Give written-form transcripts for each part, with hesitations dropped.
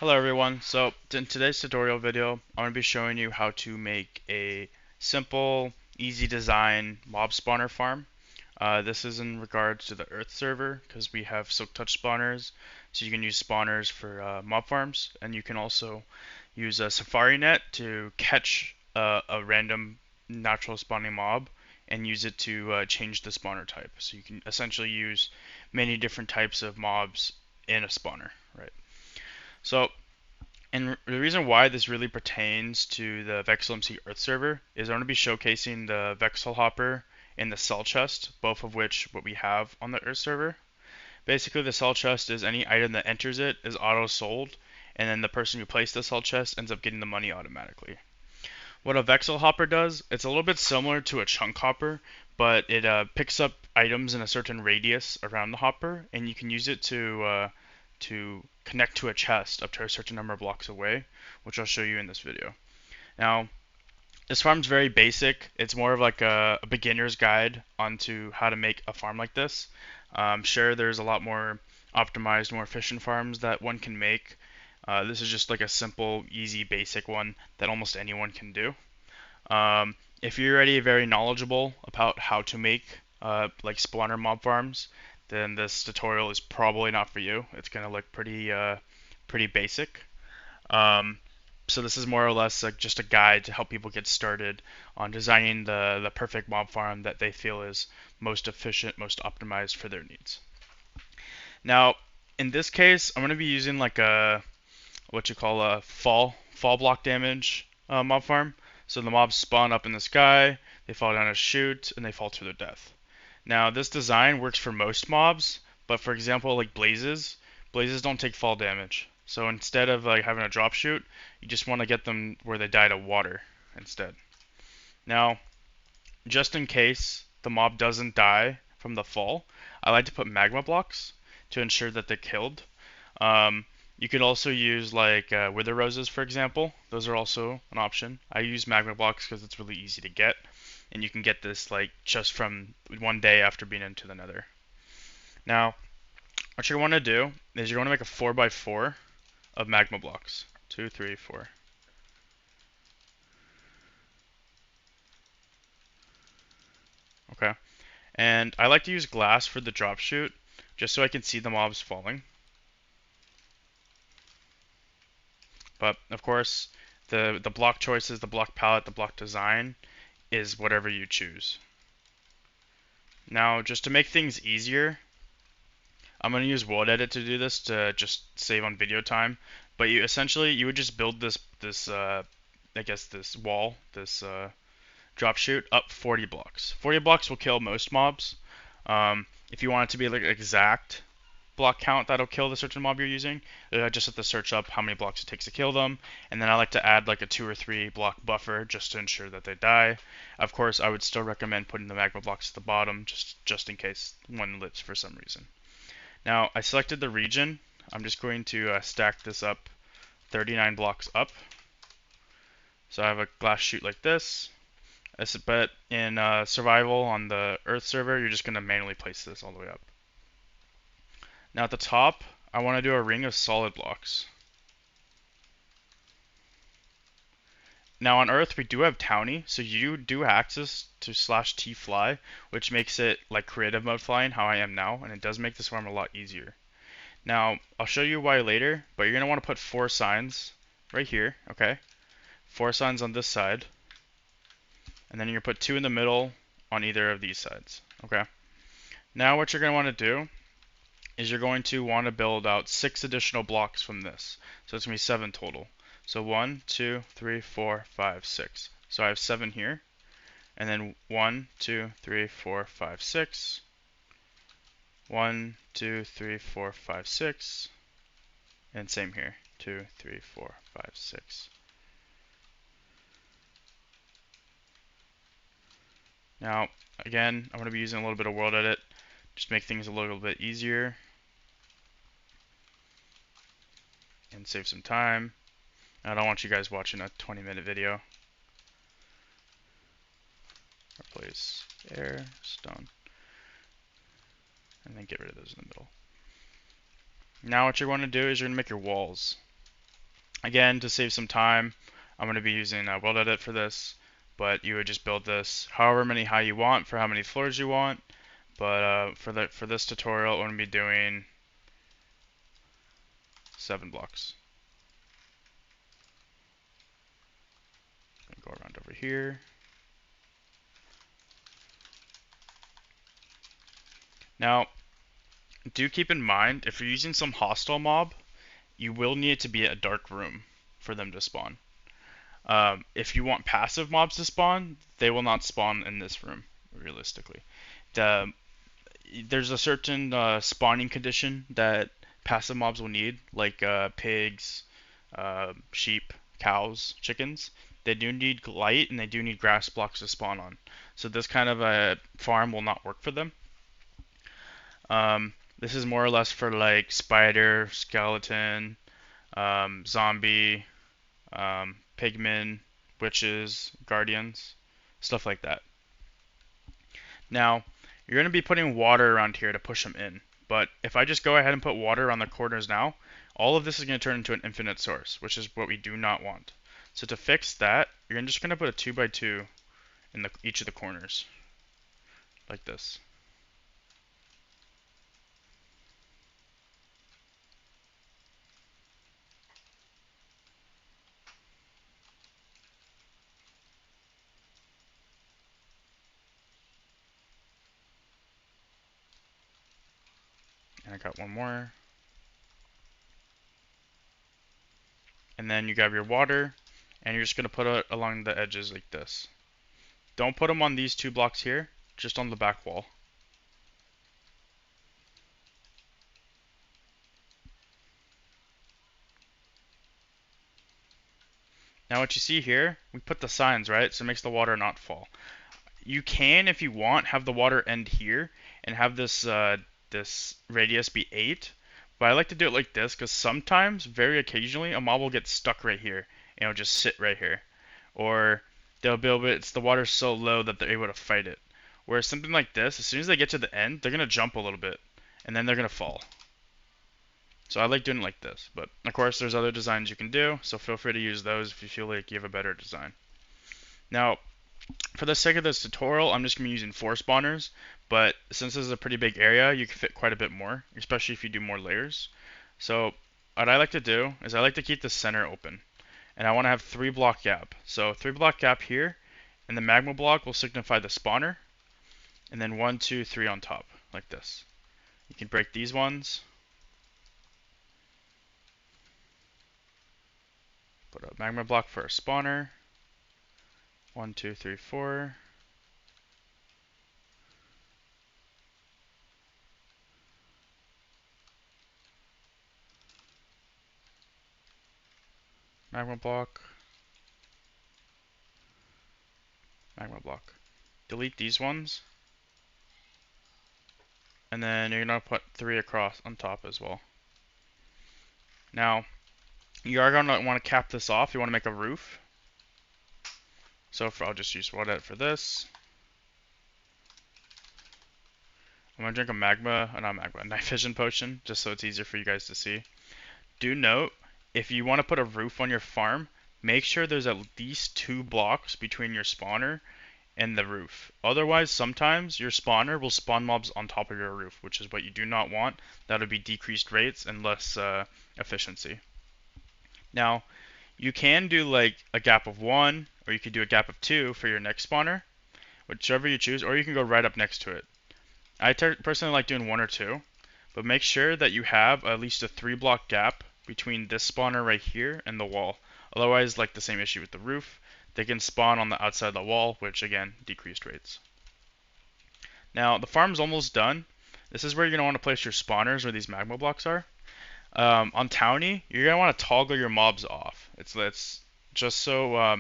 Hello everyone. So in today's tutorial video, I'm going to be showing you how to make a simple, easy design mob spawner farm. This is in regards to the Earth server because we have silk touch spawners, so you can use spawners for mob farms, and you can also use a Safari net to catch a random natural spawning mob and use it to change the spawner type. So you can essentially use many different types of mobs in a spawner, right? So and the reason why this really pertains to the VexalMC Earth server is I'm going to be showcasing the Vexal Hopper and the Cell Chest, both of which what we have on the Earth server. Basically, the Cell Chest is any item that enters it is auto sold, and then the person who placed the Cell Chest ends up getting the money automatically. What a Vexal Hopper does, it's a little bit similar to a Chunk Hopper, but it picks up items in a certain radius around the hopper, and you can use it to connect to a chest up to a certain number of blocks away, which I'll show you in this video. Now, this farm's very basic. It's more of like a beginner's guide onto how to make a farm like this. Sure, there's a lot more optimized, more efficient farms that one can make. This is just like a simple, easy, basic one that almost anyone can do. If you're already very knowledgeable about how to make like spawner mob farms, then this tutorial is probably not for you. It's gonna look pretty basic. Um, so this is more or less like just a guide to help people get started on designing the perfect mob farm that they feel is most efficient, most optimized for their needs. Now, in this case, I'm gonna be using like a what you call a fall block damage mob farm. So the mobs spawn up in the sky, they fall down a chute, and they fall to their death. Now this design works for most mobs, but for example like blazes don't take fall damage. So instead of like having a drop chute, you just want to get them where they die to water instead. Now, just in case the mob doesn't die from the fall, I like to put magma blocks to ensure that they're killed. You could also use like wither roses, for example. Those are also an option. I use magma blocks because it's really easy to get, and you can get this like just from one day after being into the nether. Now, what you want to do is you want to make a 4x4 of magma blocks. 2, 3, 4. Okay. And I like to use glass for the drop chute, just so I can see the mobs falling. But of course, the block choices, the block palette, the block design is whatever you choose. Now, just to make things easier, I'm going to use World Edit to do this to just save on video time. But you would just build this I guess this wall, this drop chute up 40 blocks. 40 blocks will kill most mobs. If you want it to be like exact block count that'll kill the certain mob you're using, just have to search up how many blocks it takes to kill them, and then I like to add like a 2 or 3 block buffer just to ensure that they die. Of course, I would still recommend putting the magma blocks at the bottom just in case one lives for some reason. Now I selected the region. I'm just going to stack this up 39 blocks up. So I have a glass chute like this. But in survival on the Earth server, you're just going to manually place this all the way up. Now at the top, I want to do a ring of solid blocks. Now on Earth, we do have Townie, so you do have access to /T fly, which makes it like creative mode flying, how I am now, and it does make this farm a lot easier. Now, I'll show you why later, but you're going to want to put 4 signs right here, okay? 4 signs on this side, and then you're going to put 2 in the middle on either of these sides, okay? Now what you're going to want to do is you're going to want to build out 6 additional blocks from this. So it's going to be 7 total. So 1, 2, 3, 4, 5, 6. So I have 7 here. And then 1, 2, 3, 4, 5, 6. 1, 2, 3, 4, 5, 6. And same here. 2, 3, 4, 5, 6. Now, again, I'm going to be using a little bit of World Edit. Just make things a little bit easier. And save some time. I don't want you guys watching a 20-minute video. Replace air, stone, and then get rid of those in the middle. Now what you want to do is you're going to make your walls. Again, to save some time, I'm going to be using World Edit for this, but you would just build this however many high you want for how many floors you want. But for this tutorial, I'm going to be doing 7 blocks. Go around over here. Now, do keep in mind, if you're using some hostile mob, you will need it to be a dark room for them to spawn. If you want passive mobs to spawn, they will not spawn in this room, realistically. There's a certain spawning condition that passive mobs will need, like pigs, sheep, cows, chickens. They do need light and they do need grass blocks to spawn on. So this kind of a farm will not work for them. This is more or less for like spider, skeleton, zombie, pigmen, witches, guardians, stuff like that. Now, you're going to be putting water around here to push them in. But if I just go ahead and put water around the corners now, all of this is going to turn into an infinite source, which is what we do not want. So to fix that, you're just going to put a 2x2 in each of the corners, like this. And I got one more. And then you grab your water, and you're just going to put it along the edges like this. Don't put them on these 2 blocks here, just on the back wall. Now what you see here, we put the signs, right? So it makes the water not fall. You can, if you want, have the water end here and have this radius be 8. But I like to do it like this because sometimes, very occasionally, a mob will get stuck right here and it'll just sit right here. Or they'll be able to, it's the water's so low that they're able to fight it. Whereas something like this, as soon as they get to the end, they're gonna jump a little bit and then they're gonna fall. So I like doing it like this. But of course, there's other designs you can do, so feel free to use those if you feel like you have a better design. Now, for the sake of this tutorial, I'm just going to be using 4 spawners, but since this is a pretty big area, you can fit quite a bit more, especially if you do more layers. So what I like to do is I like to keep the center open, and I want to have 3 block gap. So 3 block gap here, and the magma block will signify the spawner, and then 1, 2, 3 on top, like this. You can break these ones, put a magma block for a spawner, 1, 2, 3, 4. Magma block, magma block. Delete these ones, and then you're going to put 3 across on top as well. Now, you are going to want to cap this off. You want to make a roof. So I'll just use World Edit for this. I'm going to drink a night vision potion, just so it's easier for you guys to see. Do note, if you want to put a roof on your farm, make sure there's at least 2 blocks between your spawner and the roof. Otherwise, sometimes your spawner will spawn mobs on top of your roof, which is what you do not want. That would be decreased rates and less efficiency. Now, you can do like a gap of 1, or you could do a gap of 2 for your next spawner, whichever you choose, or you can go right up next to it. I personally like doing 1 or 2, but make sure that you have at least a 3 block gap between this spawner right here and the wall. Otherwise, like the same issue with the roof, they can spawn on the outside of the wall, which again, decreased rates. Now, the farm's almost done. This is where you're going to want to place your spawners where these magma blocks are. On Townie, you're going to want to toggle your mobs off. It's just so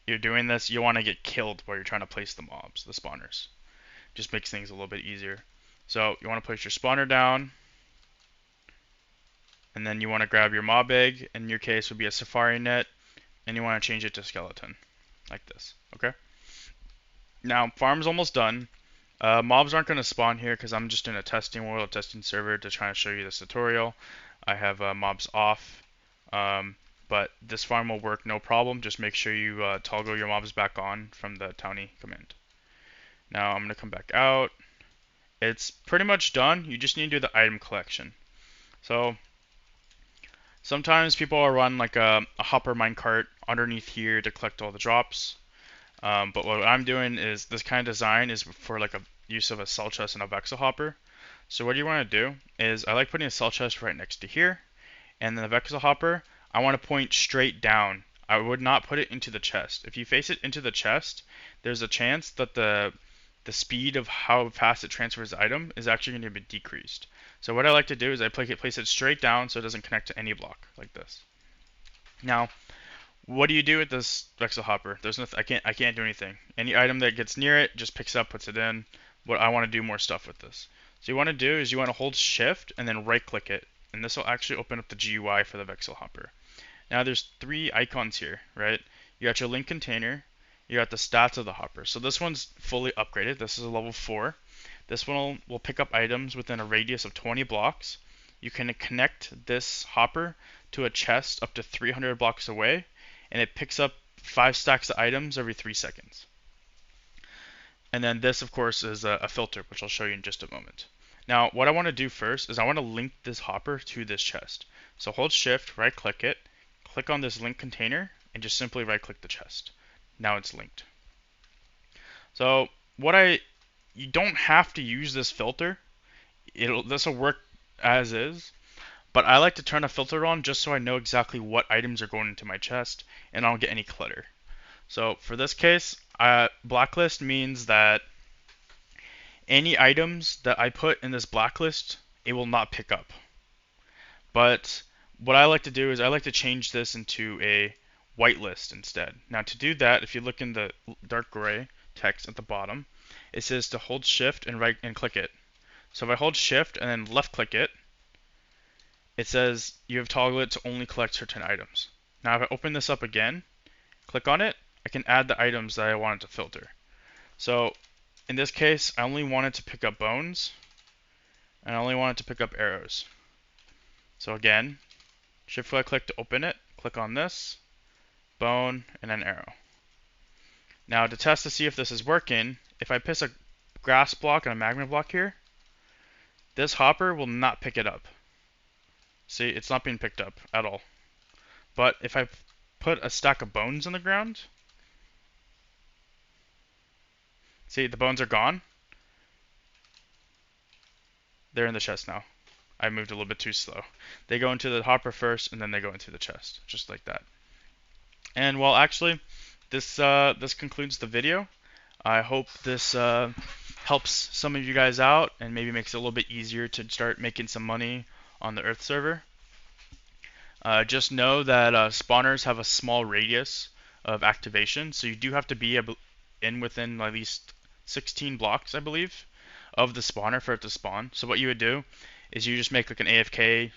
you're doing this, you want to get killed while you're trying to place the mobs, the spawners. Just makes things a little bit easier. So you want to place your spawner down, and then you want to grab your mob egg. In your case, would be a safari net, and you want to change it to skeleton, like this. Okay. Now farm's almost done. Mobs aren't going to spawn here because I'm just in a testing world, testing server to try to show you this tutorial. I have mobs off. but this farm will work no problem. Just make sure you toggle your mobs back on from the townie command. Now I'm gonna come back out. It's pretty much done. You just need to do the item collection. So sometimes people will run like a hopper minecart underneath here to collect all the drops. But what I'm doing is this kind of design is for like a use of a cell chest and a vexel hopper. So what you want to do is I like putting a cell chest right next to here, and then the vexel hopper I want to point straight down. I would not put it into the chest. If you face it into the chest, there's a chance that the speed of how fast it transfers the item is actually going to be decreased. So what I like to do is I place it straight down so it doesn't connect to any block like this. Now, what do you do with this vexel hopper? There's nothing. I can't do anything. Any item that gets near it just picks up, puts it in. What I want to do more stuff with this. So you want to do is you want to hold shift and then right click it, and this will actually open up the GUI for the vexel hopper. Now there's three icons here, right? You got your link container, you got the stats of the hopper. So this one's fully upgraded. This is a level 4. This one will pick up items within a radius of 20 blocks. You can connect this hopper to a chest up to 300 blocks away, and it picks up 5 stacks of items every 3 seconds. And then this, of course, is a filter, which I'll show you in just a moment. Now, what I want to do first is I want to link this hopper to this chest. So hold shift, right click it, click on this link container, and just simply right click the chest. Now it's linked. So you don't have to use this filter. This will work as is, but I like to turn a filter on just so I know exactly what items are going into my chest and I don't get any clutter. So for this case, blacklist means that any items that I put in this blacklist, it will not pick up. But what I like to do is I like to change this into a whitelist instead. Now to do that, if you look in the dark gray text at the bottom, it says to hold shift and right and click it. So if I hold shift and then left click it, it says you have toggled it to only collect certain items. Now if I open this up again, click on it, I can add the items that I wanted to filter. So in this case, I only wanted to pick up bones, and I only wanted to pick up arrows. So again, shift right click to open it, click on this, bone, and then arrow. Now to test to see if this is working, if I place a grass block and a magma block here, this hopper will not pick it up. See, it's not being picked up at all. But if I put a stack of bones on the ground, see, the bones are gone. They're in the chest now. I moved a little bit too slow. They go into the hopper first, and then they go into the chest, just like that. And well, actually, this concludes the video. I hope this helps some of you guys out and maybe makes it a little bit easier to start making some money on the Earth server. Just know that spawners have a small radius of activation, so you do have to be within at least 16 blocks, I believe, of the spawner for it to spawn. So what you would do is you just make like an AFK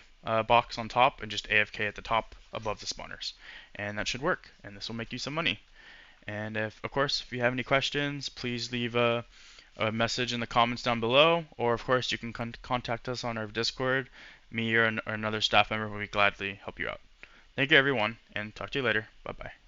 box on top and just AFK at the top above the spawners, and that should work, and this will make you some money. And of course, if you have any questions, please leave a message in the comments down below, or of course you can contact us on our Discord. Me or another staff member will gladly help you out. Thank you everyone, and talk to you later. Bye bye.